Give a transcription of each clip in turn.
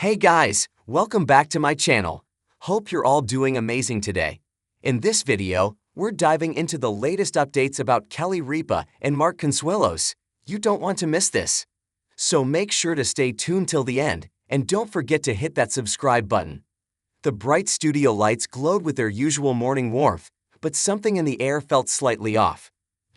Hey guys, welcome back to my channel. Hope you're all doing amazing today. In this video, we're diving into the latest updates about Kelly Ripa and Mark Consuelos. You don't want to miss this. So make sure to stay tuned till the end, and don't forget to hit that subscribe button. The bright studio lights glowed with their usual morning warmth, but something in the air felt slightly off.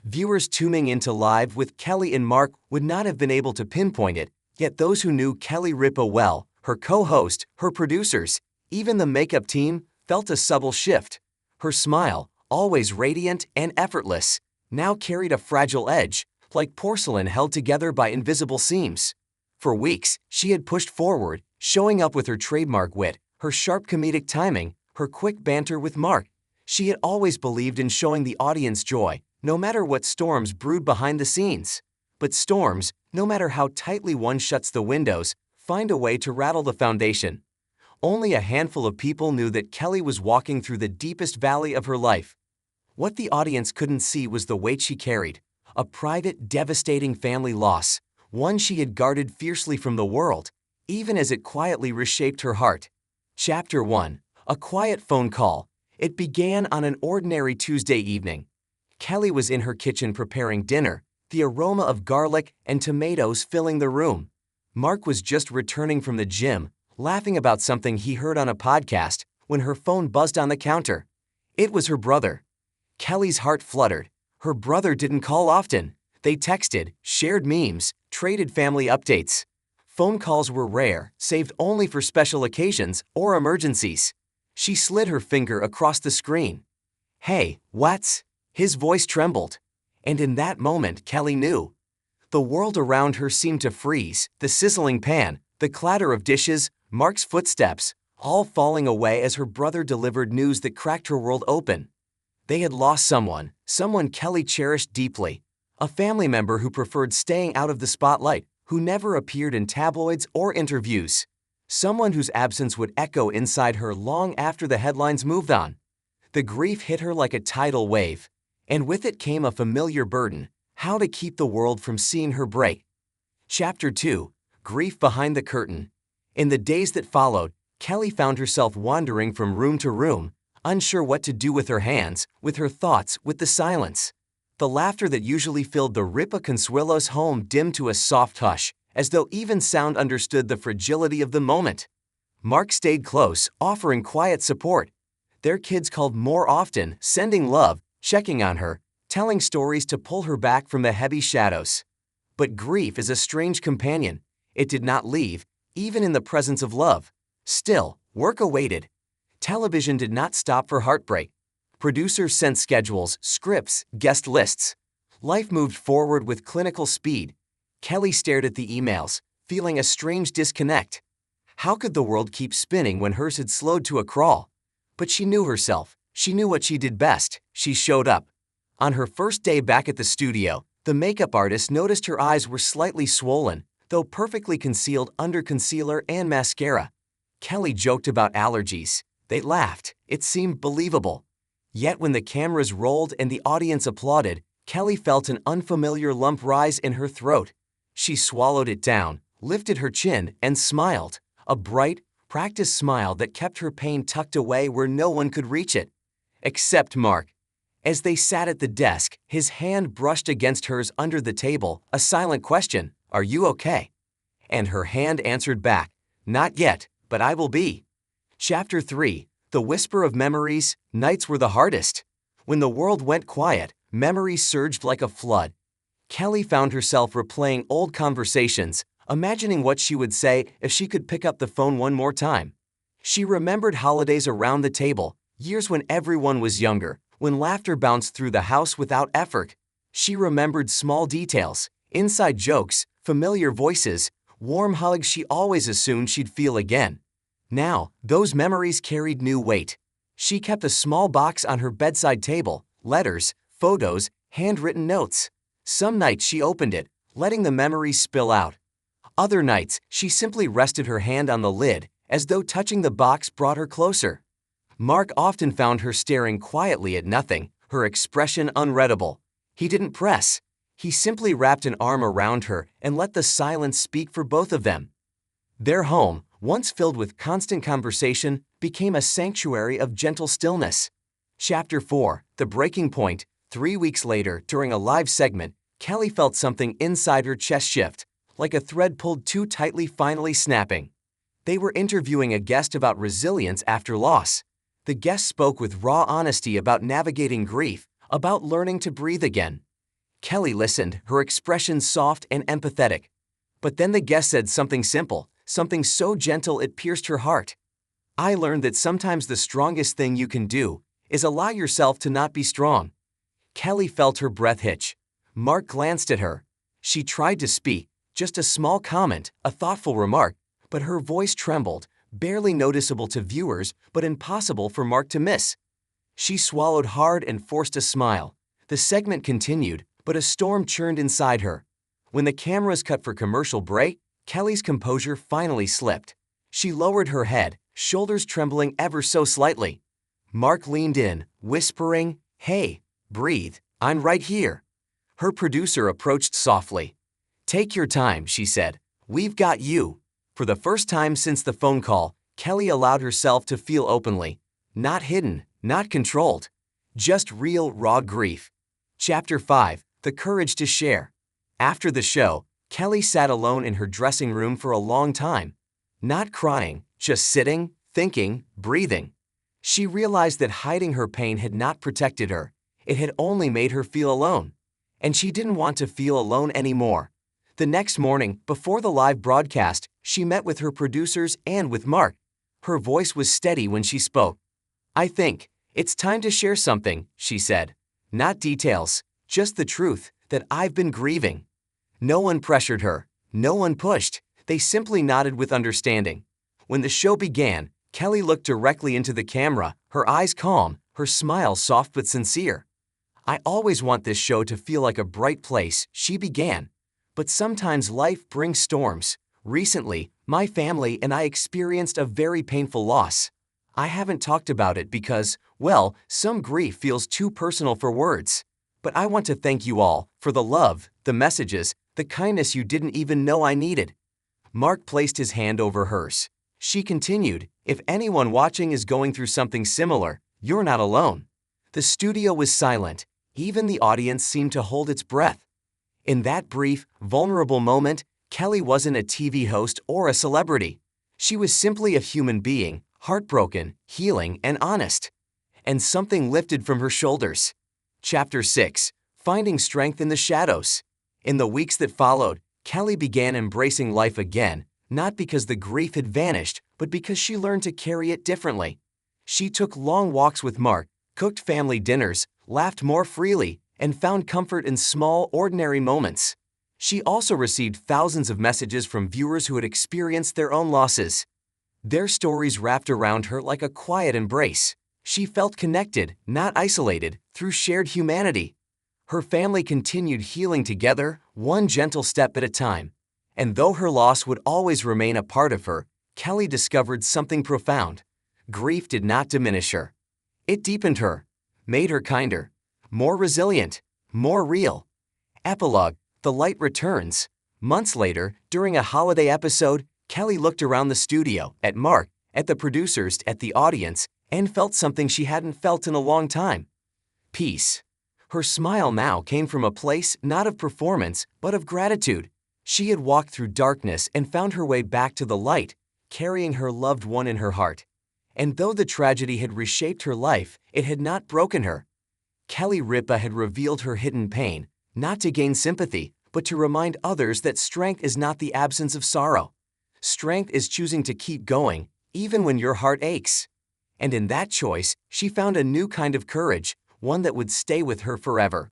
Viewers tuning into live with Kelly and Mark would not have been able to pinpoint it, yet those who knew Kelly Ripa well, her co-host, her producers, even the makeup team, felt a subtle shift. Her smile, always radiant and effortless, now carried a fragile edge, like porcelain held together by invisible seams. For weeks, she had pushed forward, showing up with her trademark wit, her sharp comedic timing, her quick banter with Mark. She had always believed in showing the audience joy, no matter what storms brewed behind the scenes. But storms, no matter how tightly one shuts the windows, find a way to rattle the foundation. Only a handful of people knew that Kelly was walking through the deepest valley of her life. What the audience couldn't see was the weight she carried, a private, devastating family loss, one she had guarded fiercely from the world, even as it quietly reshaped her heart. Chapter 1. A quiet phone call. It began on an ordinary Tuesday evening. Kelly was in her kitchen preparing dinner, the aroma of garlic and tomatoes filling the room. Mark was just returning from the gym, laughing about something he heard on a podcast, when her phone buzzed on the counter. It was her brother. Kelly's heart fluttered. Her brother didn't call often. They texted, shared memes, traded family updates. Phone calls were rare, saved only for special occasions or emergencies. She slid her finger across the screen. "Hey, what's?" His voice trembled. And in that moment, Kelly knew. The world around her seemed to freeze, the sizzling pan, the clatter of dishes, Mark's footsteps, all falling away as her brother delivered news that cracked her world open. They had lost someone Kelly cherished deeply, a family member who preferred staying out of the spotlight, who never appeared in tabloids or interviews, someone whose absence would echo inside her long after the headlines moved on. The grief hit her like a tidal wave, and with it came a familiar burden: how to keep the world from seeing her break. Chapter 2. Grief Behind the Curtain. In the days that followed, Kelly found herself wandering from room to room, unsure what to do with her hands, with her thoughts, with the silence. The laughter that usually filled the Ripa Consuelos home dimmed to a soft hush, as though even sound understood the fragility of the moment. Mark stayed close, offering quiet support. Their kids called more often, sending love, checking on her, telling stories to pull her back from the heavy shadows. But grief is a strange companion. It did not leave, even in the presence of love. Still, work awaited. Television did not stop for heartbreak. Producers sent schedules, scripts, guest lists. Life moved forward with clinical speed. Kelly stared at the emails, feeling a strange disconnect. How could the world keep spinning when hers had slowed to a crawl? But she knew herself. She knew what she did best. She showed up. On her first day back at the studio, the makeup artist noticed her eyes were slightly swollen, though perfectly concealed under concealer and mascara. Kelly joked about allergies. They laughed. It seemed believable. Yet when the cameras rolled and the audience applauded, Kelly felt an unfamiliar lump rise in her throat. She swallowed it down, lifted her chin, and smiled. A bright, practiced smile that kept her pain tucked away where no one could reach it. Except Mark. As they sat at the desk, his hand brushed against hers under the table, a silent question: "Are you okay?" And her hand answered back: "Not yet, but I will be." Chapter 3. The Whisper of Memories. Nights were the hardest. When the world went quiet, memories surged like a flood. Kelly found herself replaying old conversations, imagining what she would say if she could pick up the phone one more time. She remembered holidays around the table, years when everyone was younger, when laughter bounced through the house without effort. She remembered small details, inside jokes, familiar voices, warm hugs she always assumed she'd feel again. Now, those memories carried new weight. She kept a small box on her bedside table, letters, photos, handwritten notes. Some nights she opened it, letting the memories spill out. Other nights, she simply rested her hand on the lid, as though touching the box brought her closer. Mark often found her staring quietly at nothing, her expression unreadable. He didn't press. He simply wrapped an arm around her and let the silence speak for both of them. Their home, once filled with constant conversation, became a sanctuary of gentle stillness. Chapter 4, The Breaking Point. 3 weeks later, during a live segment, Kelly felt something inside her chest shift, like a thread pulled too tightly finally snapping. They were interviewing a guest about resilience after loss. The guest spoke with raw honesty about navigating grief, about learning to breathe again. Kelly listened, her expression soft and empathetic. But then the guest said something simple, something so gentle it pierced her heart. "I learned that sometimes the strongest thing you can do is allow yourself to not be strong." Kelly felt her breath hitch. Mark glanced at her. She tried to speak, just a small comment, a thoughtful remark, but her voice trembled, barely noticeable to viewers but impossible for Mark to miss. She swallowed hard and forced a smile. The segment continued, but a storm churned inside her. When the cameras cut for commercial break, Kelly's composure finally slipped. She lowered her head, shoulders trembling ever so slightly. Mark leaned in, whispering, "Hey, breathe, I'm right here." Her producer approached softly. "Take your time," she said. "We've got you." For the first time since the phone call, Kelly allowed herself to feel openly. Not hidden, not controlled. Just real, raw grief. Chapter 5, The Courage to Share. After the show, Kelly sat alone in her dressing room for a long time. Not crying, just sitting, thinking, breathing. She realized that hiding her pain had not protected her. It had only made her feel alone. And she didn't want to feel alone anymore. The next morning, before the live broadcast, she met with her producers and with Mark. Her voice was steady when she spoke. "I think it's time to share something," she said. "Not details, just the truth, that I've been grieving." No one pressured her. No one pushed. They simply nodded with understanding. When the show began, Kelly looked directly into the camera, her eyes calm, her smile soft but sincere. "I always want this show to feel like a bright place," she began. "But sometimes life brings storms. Recently, my family and I experienced a very painful loss. I haven't talked about it because, well, some grief feels too personal for words. But I want to thank you all for the love, the messages, the kindness you didn't even know I needed." Mark placed his hand over hers. She continued, "If anyone watching is going through something similar, you're not alone." The studio was silent. Even the audience seemed to hold its breath. In that brief, vulnerable moment, Kelly wasn't a TV host or a celebrity. She was simply a human being, heartbroken, healing, and honest. And something lifted from her shoulders. Chapter 6, Finding Strength in the Shadows. In the weeks that followed, Kelly began embracing life again, not because the grief had vanished, but because she learned to carry it differently. She took long walks with Mark, cooked family dinners, laughed more freely, and found comfort in small, ordinary moments. She also received thousands of messages from viewers who had experienced their own losses. Their stories wrapped around her like a quiet embrace. She felt connected, not isolated, through shared humanity. Her family continued healing together, one gentle step at a time. And though her loss would always remain a part of her, Kelly discovered something profound. Grief did not diminish her. It deepened her, made her kinder, more resilient, more real. Epilogue, The Light Returns. Months later, during a holiday episode, Kelly looked around the studio, at Mark, at the producers, at the audience, and felt something she hadn't felt in a long time. Peace. Her smile now came from a place not of performance, but of gratitude. She had walked through darkness and found her way back to the light, carrying her loved one in her heart. And though the tragedy had reshaped her life, it had not broken her. Kelly Ripa had revealed her hidden pain, not to gain sympathy, but to remind others that strength is not the absence of sorrow. Strength is choosing to keep going, even when your heart aches. And in that choice, she found a new kind of courage, one that would stay with her forever.